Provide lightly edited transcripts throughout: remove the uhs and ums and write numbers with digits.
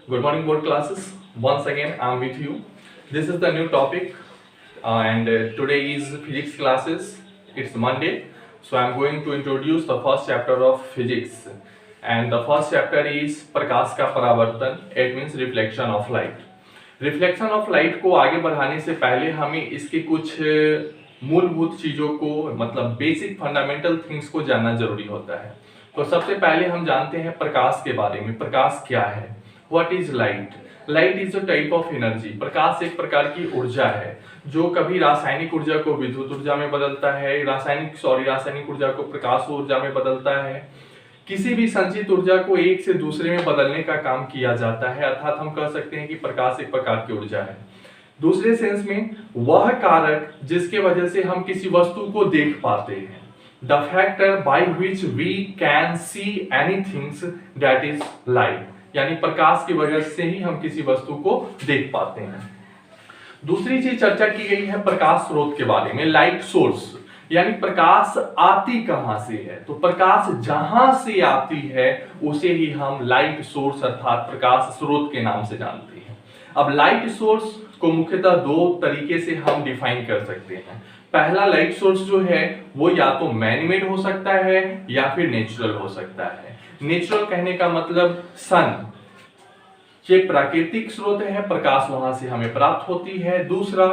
Good morning, board classes. Once again, I'm with you. This is the new topic, and today is physics classes. It's Monday, so I'm going to introduce the first chapter of physics. And the first chapter is प्रकाश का परावर्तन. It means reflection of light. Reflection of light को आगे बढ़ाने से पहले हमें इसके कुछ मूलभूत चीज़ों को मतलब बेसिक फंडामेंटल थिंग्स को जानना जरूरी होता है। तो सबसे पहले हम जानते हैं प्रकाश के बारे में। प्रकाश क्या है? What is light? Light is a type of energy. प्रकाश एक प्रकार की ऊर्जा है जो कभी रासायनिक ऊर्जा को विद्युत ऊर्जा में बदलता है, रासायनिक ऊर्जा को प्रकाश ऊर्जा में बदलता है। किसी भी संचित ऊर्जा को एक से दूसरे में बदलने का काम किया जाता है, अर्थात हम कह सकते हैं कि प्रकाश एक प्रकार की ऊर्जा है। दूसरे सेंस में वह कारक जिसके वजह से हम किसी वस्तु को देख पाते हैं, the factor by which we can see anything, that is light. यानी प्रकाश की वजह से ही हम किसी वस्तु को देख पाते हैं। दूसरी चीज चर्चा की गई है प्रकाश स्रोत के बारे में, लाइट सोर्स। यानी प्रकाश आती कहां से है? तो प्रकाश जहां से आती है उसे ही हम लाइट सोर्स अर्थात प्रकाश स्रोत के नाम से जानते हैं। अब लाइट सोर्स को मुख्यतः दो तरीके से हम डिफाइन कर सकते हैं। पहला लाइट सोर्स जो है वो या तो मैन मेड हो सकता है या फिर नेचुरल हो सकता है। नेचुरल कहने का मतलब सन, ये प्राकृतिक स्रोत है, प्रकाश वहां से हमें प्राप्त होती है। दूसरा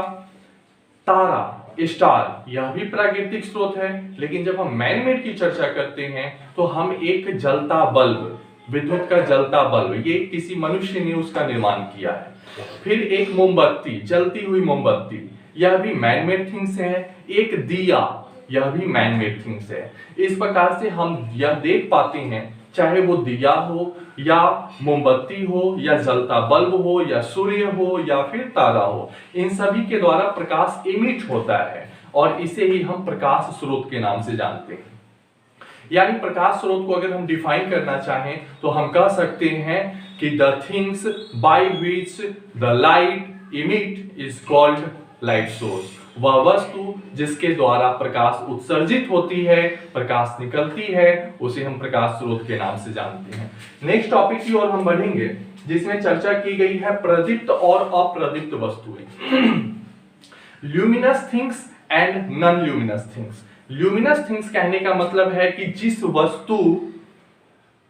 तारा, स्टार, यह भी प्राकृतिक स्रोत है। लेकिन जब हम मैन मेड की चर्चा करते हैं तो हम एक जलता बल्ब, विद्युत का जलता बल्ब, ये किसी मनुष्य ने उसका निर्माण किया है। फिर एक मोमबत्ती, जलती हुई मोमबत्ती, यह भी मैन मेड थिंग्स है। एक दिया, यह भी मैन मेड थिंग्स है। इस प्रकार से हम यह देख पाते हैं, चाहे वो दिया हो या मोमबत्ती हो या जलता बल्ब हो या सूर्य हो या फिर तारा हो, इन सभी के द्वारा प्रकाश इमिट होता है और इसे ही हम प्रकाश स्रोत के नाम से जानते हैं। यानी प्रकाश स्रोत को अगर हम डिफाइन करना चाहें तो हम कह सकते हैं कि the things by which the light emit is called light source. वह वस्तु जिसके द्वारा प्रकाश उत्सर्जित होती है, प्रकाश निकलती है, उसे हम प्रकाश स्रोत के नाम से जानते हैं। नेक्स्ट टॉपिक की ओर हम बढ़ेंगे जिसमें चर्चा की गई है प्रदीप्त और अप्रदीप्त वस्तुएं। Luminous things and non luminous things. Luminous things कहने का मतलब है कि जिस वस्तु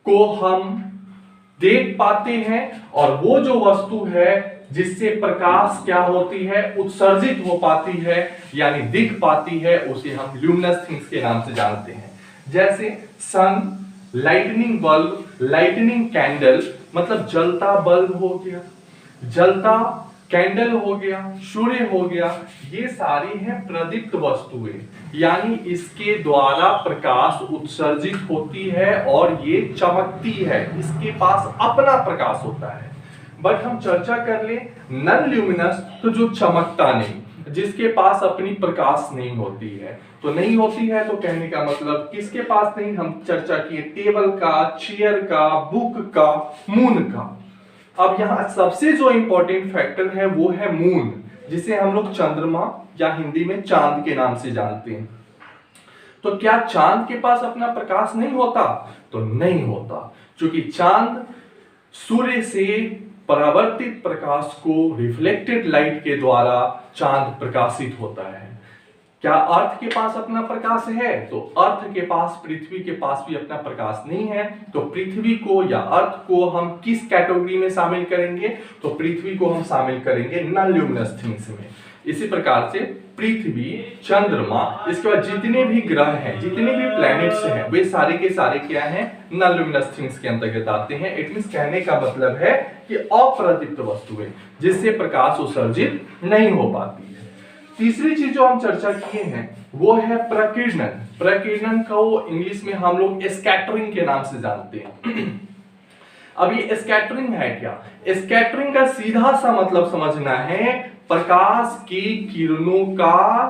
को हम देख पाते हैं और वो जो वस्तु है जिससे प्रकाश क्या होती है, उत्सर्जित हो पाती है यानी दिख पाती है, उसे हम ल्यूमिनस थिंग्स के नाम से जानते हैं। जैसे सन, लाइटनिंग बल्ब, लाइटनिंग कैंडल, मतलब जलता बल्ब हो गया, जलता कैंडल हो गया, सूर्य हो गया, ये सारी हैं प्रदीप्त वस्तुएं। यानी इसके द्वारा प्रकाश उत्सर्जित होती है और ये चमकती है, इसके पास अपना प्रकाश होता है। बट हम चर्चा कर ले नॉन ल्यूमिनस, तो जो चमकता नहीं, जिसके पास अपनी प्रकाश नहीं होती है। तो नहीं होती है तो कहने का मतलब किसके पास नहीं, हम चर्चा किए टेबल का, चेयर का, बुक का, मून का। अब यहाँ सबसे जो इंपॉर्टेंट फैक्टर है वो है मून, जिसे हम लोग चंद्रमा या हिंदी में चांद के नाम से जानते हैं। तो क्या चांद के पास अपना प्रकाश नहीं होता? तो नहीं होता, क्योंकि चांद सूर्य से परावर्तित प्रकाश को, रिफ्लेक्टेड लाइट के द्वारा चांद प्रकाशित होता है। क्या अर्थ के पास अपना प्रकाश है? तो अर्थ के पास, पृथ्वी के पास भी अपना प्रकाश नहीं है। तो पृथ्वी को या अर्थ को हम किस कैटेगरी में शामिल करेंगे? तो पृथ्वी को हम शामिल करेंगे नॉन ल्यूमिनस थिंग्स में। इसी प्रकार से पृथ्वी, चंद्रमा, इसके बाद जितने भी ग्रह हैं, जितने भी प्लैनेट्स हैं, वे सारे के सारे क्या हैं? नॉन ल्यूमिनस थिंग्स के अंतर्गत आते हैं। इट मींस कहने का मतलब है कि अप्रदीप्त वस्तुएं जिससे प्रकाश उत्सर्जित नहीं हो पाती है। तीसरी चीज जो हम चर्चा किए हैं वो है प्रकीर्णन। प्रकीर्णन को इंग्लिश में हम लोग स्कैटरिंग के नाम से जानते हैं। अब ये स्कैटरिंग है क्या? स्कैटरिंग का सीधा सा मतलब समझना है प्रकाश की किरणों का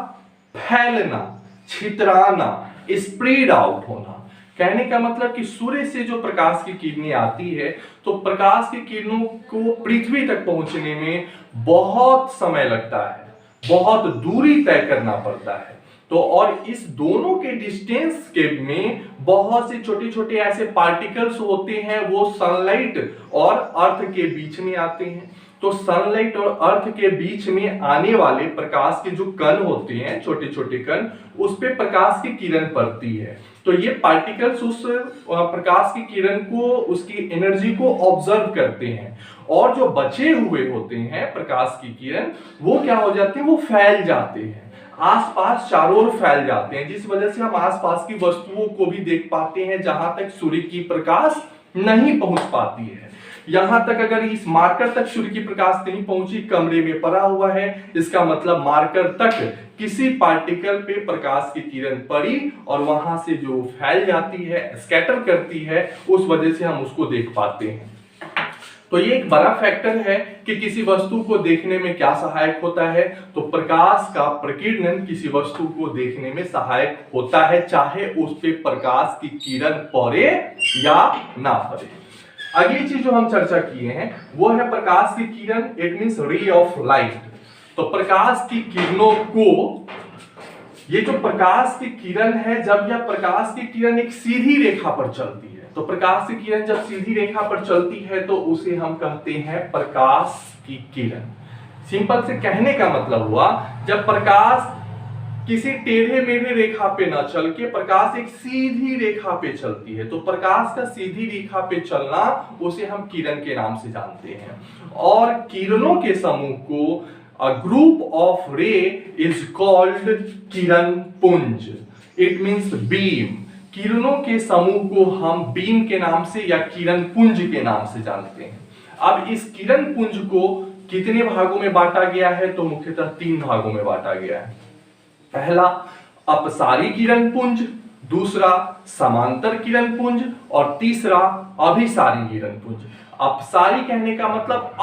फैलना, छितराना, स्प्रेड आउट होना। कहने का मतलब कि सूर्य से जो प्रकाश की किरणें आती है तो प्रकाश की किरणों को पृथ्वी तक पहुंचने में बहुत समय लगता है, बहुत दूरी तय करना पड़ता है। तो और इस दोनों के डिस्टेंस के में बहुत से छोटे छोटे ऐसे पार्टिकल्स होते हैं, वो सनलाइट और अर्थ के बीच में आते हैं। तो सनलाइट और अर्थ के बीच में आने वाले प्रकाश के जो कण होते हैं, छोटे छोटे कण, उस पे प्रकाश की किरण पड़ती है। तो ये पार्टिकल्स उस प्रकाश की किरण को, उसकी एनर्जी को ऑब्जर्व करते हैं, और जो बचे हुए होते हैं प्रकाश की किरण, वो क्या हो जाते हैं, वो फैल जाते हैं, आसपास चारों ओर फैल जाते हैं, जिस वजह से हम आसपास की वस्तुओं को भी देख पाते हैं जहां तक सूर्य की प्रकाश नहीं पहुंच पाती है। यहां तक अगर इस मार्कर तक सूर्य की प्रकाश नहीं पहुंची, कमरे में पड़ा हुआ है, इसका मतलब मार्कर तक किसी पार्टिकल पे प्रकाश की किरण पड़ी और वहां से जो फैल जाती है, स्कैटर करती है, उस वजह से हम उसको देख पाते हैं। तो ये एक बड़ा फैक्टर है कि किसी वस्तु को देखने में क्या सहायक होता है। तो प्रकाश का प्रकीर्णन किसी वस्तु को देखने में सहायक होता है, चाहे उस पे प्रकाश की किरण पड़े या ना पड़े। अगली चीज जो हम चर्चा किए हैं वो है प्रकाश की किरण, it means ray of light. तो प्रकाश की किरणों को, ये जो प्रकाश की किरण है, जब यह प्रकाश की किरण एक सीधी रेखा पर चलती है, तो प्रकाश की किरण जब सीधी रेखा पर चलती है तो उसे हम कहते हैं प्रकाश की किरण। सिंपल से कहने का मतलब हुआ, जब प्रकाश किसी टेढ़े मेढ़े रेखा पे न चल के प्रकाश एक सीधी रेखा पे चलती है, तो प्रकाश का सीधी रेखा पे चलना, उसे हम किरण के नाम से जानते हैं। और किरणों के समूह को, a group of ray is called किरण पुंज, it means beam। किरणों के समूह को हम बीम के नाम से या किरण पुंज के नाम से जानते हैं। अब इस किरण पुंज को कितने भागों में बांटा गया है, तो मुख्यतः 3 भागों में बांटा गया है। पहला अपसारी किरण पुंज, दूसरा समांतर किरण पुंज, और तीसरा अभिसारी किरण पुंज। अपसारी कहने का मतलब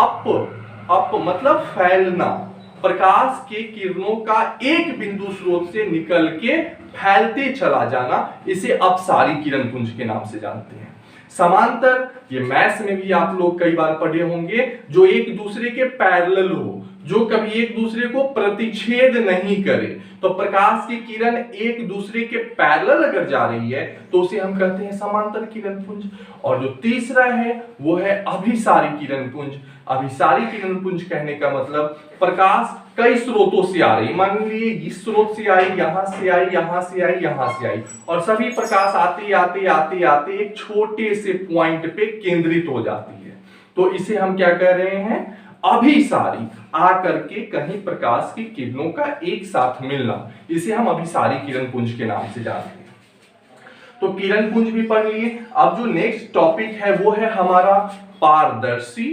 अप मतलब फैलना, प्रकाश के किरणों का एक बिंदु स्रोत से निकल के फैलते चला जाना, इसे अपसारी किरण पुंज के नाम से जानते हैं। समांतर, ये मैथ्स में भी आप लोग कई बार पढ़े होंगे, जो एक दूसरे के पैरेलल हो, जो कभी एक दूसरे को प्रतिच्छेद नहीं करे। तो प्रकाश की किरण एक दूसरे के पैरेलल अगर जा रही है तो उसे हम कहते हैं समांतर किरण पुंज। और जो तीसरा है वो है अभिसारी किरण पुंज। अभिसारी किरण पुंज कहने का मतलब प्रकाश कई स्रोतों से आ रही, मान लीजिए इस स्रोत से आई, यहां से आई, यहां से आई, यहां से आई, और सभी प्रकाश आते आते आते आते एक छोटे से पॉइंट पे केंद्रित हो जाती है। तो इसे हम क्या कह रहे हैं, अभिसारी, आकर के कहीं प्रकाश की किरणों का एक साथ मिलना, इसे हम अभिसारी किरण पुंज के नाम से जानते हैं। तो किरण पुंज भी पढ़ लिए। अब जो नेक्स्ट टॉपिक है वो है हमारा पारदर्शी,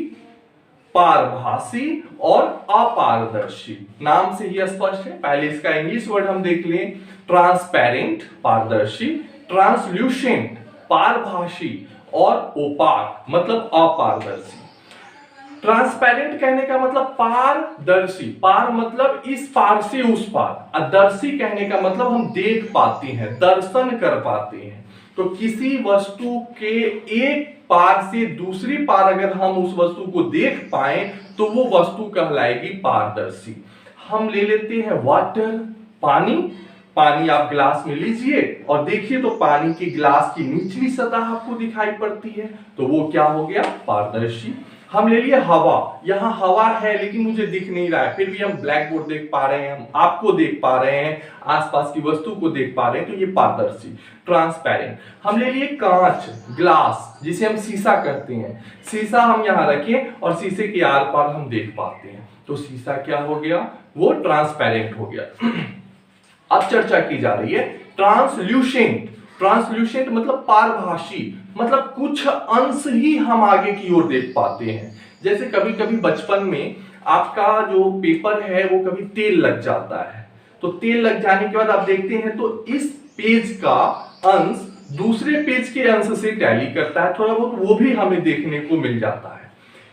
पारभासी और अपारदर्शी। नाम से ही स्पष्ट है। पहले इसका इंग्लिश वर्ड हम देख लें, ट्रांसपेरेंट पारदर्शी, ट्रांसल्यूसेंट पारभासी, और ओपाक मतलब अपारदर्शी। ट्रांसपेरेंट कहने का मतलब पारदर्शी, पार मतलब इस पार से उस पार, अदर्शी कहने का मतलब हम देख पाते हैं, दर्शन कर पाते हैं। तो किसी वस्तु के एक पार से दूसरी पार अगर हम उस वस्तु को देख पाए तो वो वस्तु कहलाएगी पारदर्शी। हम ले लेते हैं वाटर, पानी। पानी आप गिलास में लीजिए और देखिए तो पानी के गिलास की निचली सतह आपको दिखाई पड़ती है, तो वो क्या हो गया, पारदर्शी। हम ले लिए हवा, यहाँ हवा है लेकिन मुझे दिख नहीं रहा है, फिर भी हम ब्लैक बोर्ड देख पा रहे हैं, हम आपको देख पा रहे हैं, आसपास की वस्तु को देख पा रहे हैं, तो ये पारदर्शी, ट्रांसपेरेंट। हम ले लिए कांच, ग्लास, जिसे हम शीशा कहते हैं। शीशा हम यहाँ रखें और शीशे के आर पार हम देख पाते हैं, तो शीशा क्या हो गया, वो ट्रांसपेरेंट हो गया। अब चर्चा की जा रही है ट्रांसल्यूसेंट। ट्रांसल्यूसेंट मतलब पारभासी, मतलब कुछ अंश ही हम आगे की ओर देख पाते हैं। जैसे कभी कभी बचपन में आपका जो पेपर है वो कभी तेल लग जाता है, तो तेल लग जाने के बाद आप देखते हैं तो इस पेज का अंश दूसरे पेज के अंश से टैली करता है, थोड़ा बहुत वो भी हमें देखने को मिल जाता है।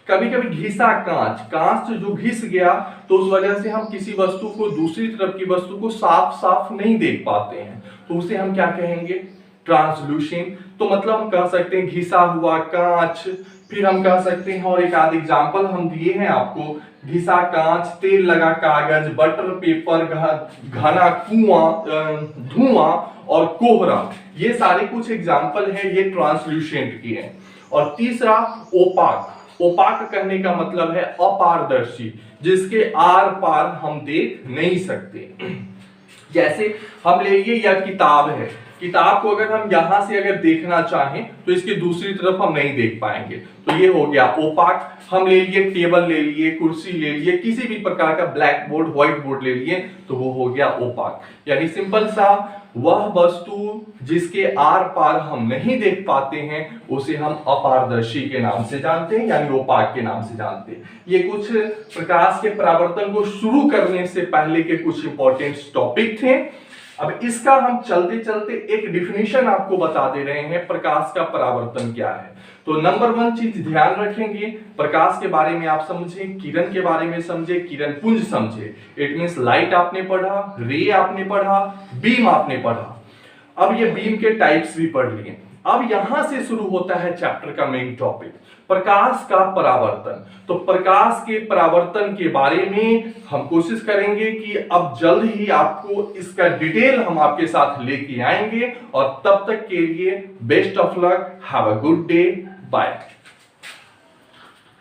कभी कभी घिसा कांच, कांच जो घिस गया तो उस वजह से हम किसी वस्तु को, दूसरी तरफ की वस्तु को साफ साफ नहीं देख पाते हैं, तो उसे हम क्या कहेंगे, ट्रांसलूसेंट, तो मतलब हम कह सकते हैं घिसा हुआ कांच। फिर हम कह सकते हैं, और एक आध एग्जाम्पल हम दिए हैं आपको, घिसा कांच, तेल लगा कागज, बटर पेपर, घना धुआं और कोहरा, ये सारे कुछ एग्जाम्पल हैं, ये ट्रांसल्यूसेंट की हैं। और तीसरा ओपाक। ओपाक कहने का मतलब है अपारदर्शी, जिसके आर पार हम देख नहीं सकते। जैसे हम ले लीजिए यह किताब है, किताब को अगर हम यहां से अगर देखना चाहें तो इसकी दूसरी तरफ हम नहीं देख पाएंगे, तो ये हो गया ओपाक। हम ले लिए टेबल, ले लिए कुर्सी, ले लिए किसी भी प्रकार का ब्लैक बोर्ड, व्हाइट बोर्ड ले लिए, तो वो हो गया ओपाक। यानी सिंपल सा, वह वस्तु जिसके आर पार हम नहीं देख पाते हैं उसे हम अपारदर्शी के नाम से जानते हैं, यानी ओपाक के नाम से जानते हैं। ये कुछ प्रकाश के परावर्तन को शुरू करने से पहले के कुछ इंपॉर्टेंट टॉपिक थे। अब इसका हम चलते चलते एक डिफिनीशन आपको बता दे रहे हैं, प्रकाश का परावर्तन क्या है। तो नंबर 1 चीज ध्यान रखेंगे, प्रकाश के बारे में आप समझें, किरण के बारे में समझे, किरण पुंज समझे। इट मींस लाइट आपने पढ़ा, रे आपने पढ़ा, बीम आपने पढ़ा। अब ये बीम के टाइप्स भी पढ़ लिए। अब यहां से शुरू होता है चैप्टर का मेन टॉपिक, प्रकाश का परावर्तन। तो प्रकाश के परावर्तन के बारे में हम कोशिश करेंगे कि अब जल्द ही आपको इसका डिटेल हम आपके साथ लेके आएंगे। और तब तक के लिए best of luck, have a good day, bye.